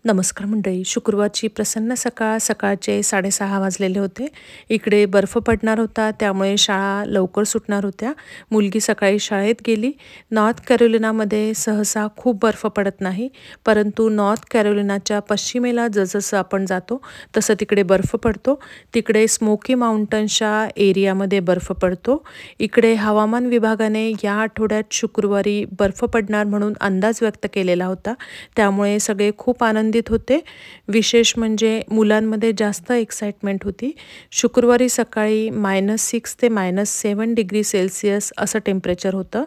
नमस्कार मंडळी. शुक्रवारची प्रसन्न सकाळ. सकाळचे 6:30 वाजलेले होते. इकडे बर्फ पडणार होता, त्यामुळे शाळा लवकर सुटणार होत्या. मुलगी सकाळी शाळेत गेली. नॉर्थ कॅरोलिनामध्ये सहसा खूप बर्फ पडत नाही, परंतु नॉर्थ कॅरोलिनाच्या पश्चिमेला जसजसं आपण जातो तसं तिकडे बर्फ पडतो. तिकडे स्मोकी माउंटन्सच्या एरियामध्ये बर्फ पडतो. इकडे हवामान विभागाने या आठवड्यात शुक्रवारी बर्फ पडणार म्हणून अंदाज व्यक्त केलेला होता, त्यामुळे सगळे खूप आनंदित होते. विशेष म्हणजे मुलांमध्ये जास्त एक्साइटमेंट होती. शुक्रवारी सकाळी -6 ते -7 डिग्री सेल्सिअस असं टेम्परेचर होतं.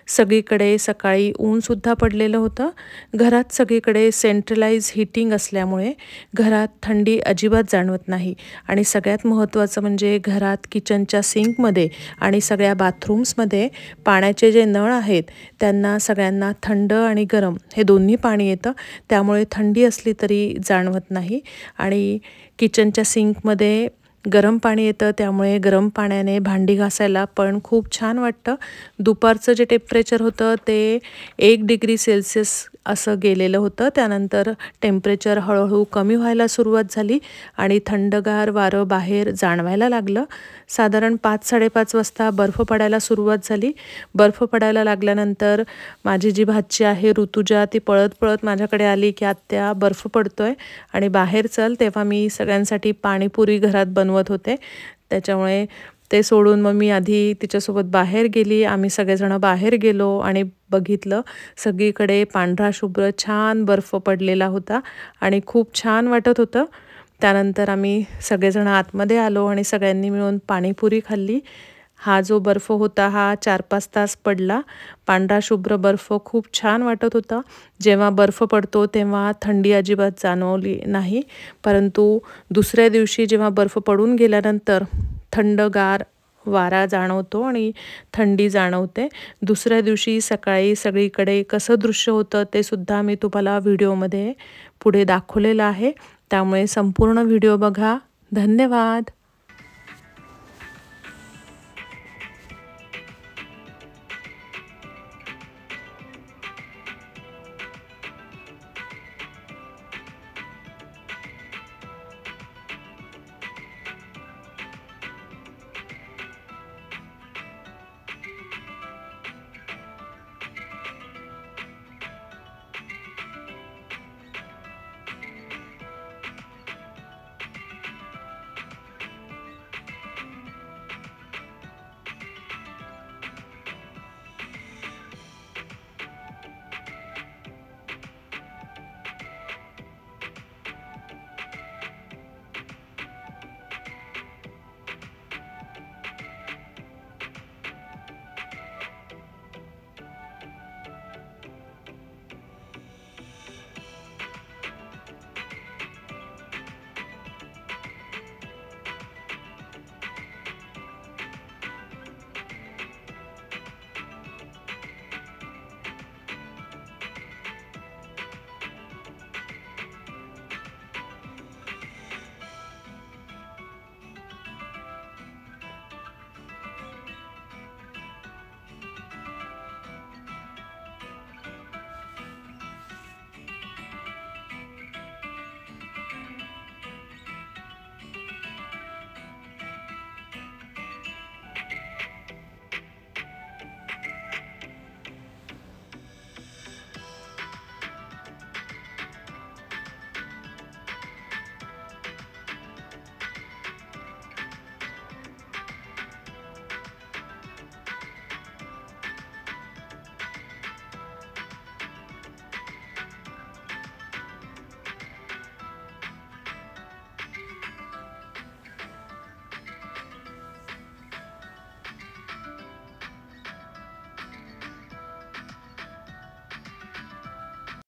सगळीकडे सकाळी ऊनसुद्धा पडलेलं होतं. घरात सगळीकडे सेंट्रलाइज हीटिंग असल्यामुळे घरात थंडी अजिबात जाणवत नाही. आणि सगळ्यात महत्त्वाचं म्हणजे घरात किचनच्या सिंकमध्ये आणि सगळ्या बाथरूम्समध्ये पाण्याचे जे नळ आहेत त्यांना सगळ्यांना थंड आणि गरम हे दोन्ही पाणी येतं, त्यामुळे थंडी असली तरी जाणवत नाही. आणि किचनच्या सिंकमध्ये गरम पाणी येतं, त्यामुळे गरम पाण्याने भांडी घासायला पण खूप छान वाटतं. दुपारचं जे टेम्परेचर होतं ते 1 डिग्री सेल्सिअस असं गेलेलं होतं. त्यानंतर टेम्परेचर हळूहळू कमी व्हायला सुरुवात झाली आणि थंडगार वारं बाहेर जाणवायला लागलं. साधारण 5-5:30 वाजता बर्फ पडायला सुरुवात झाली. बर्फ पडायला लागल्यानंतर माझी जी भाची आहे ऋतुजा, ती पळत पळत माझ्याकडे आली की आत्या बर्फ पडतोय आणि बाहेर चल. तेव्हा मी सगळ्यांसाठी पाणीपुरी घरात बनवत होते, त्याच्यामुळे ते सोडून मग मी आधी तिच्यासोबत बाहेर गेली. आम्ही सगळेजणं बाहेर गेलो आणि बघितलं सगळीकडे पांढरा शुभ्र छान बर्फ पडलेला होता आणि खूप छान वाटत होतं. त्यानंतर आम्ही सगळेजण आतमध्ये आलो आणि सगळ्यांनी मिळून पाणीपुरी खाल्ली. हा जो बर्फ होता हा 4-5 तास पडला. पांढरा शुभ्र बर्फ खूप छान वाटत होता. जेव्हा बर्फ पडतो तेव्हा थंडी अजिबात जाणवली नाही, परंतु दुसऱ्या दिवशी जेव्हा बर्फ पडून गेल्यानंतर थंडगार वारा जाणवतो आणि थंडी जाणवते. दुसऱ्या दिवशी सकाळी सगळीकडे कसं दृश्य होतं ते सुद्धा मी तुम्हाला व्हिडिओमध्ये पुढे दाखवलेलं आहे, त्यामुळे संपूर्ण व्हिडिओ बघा. धन्यवाद.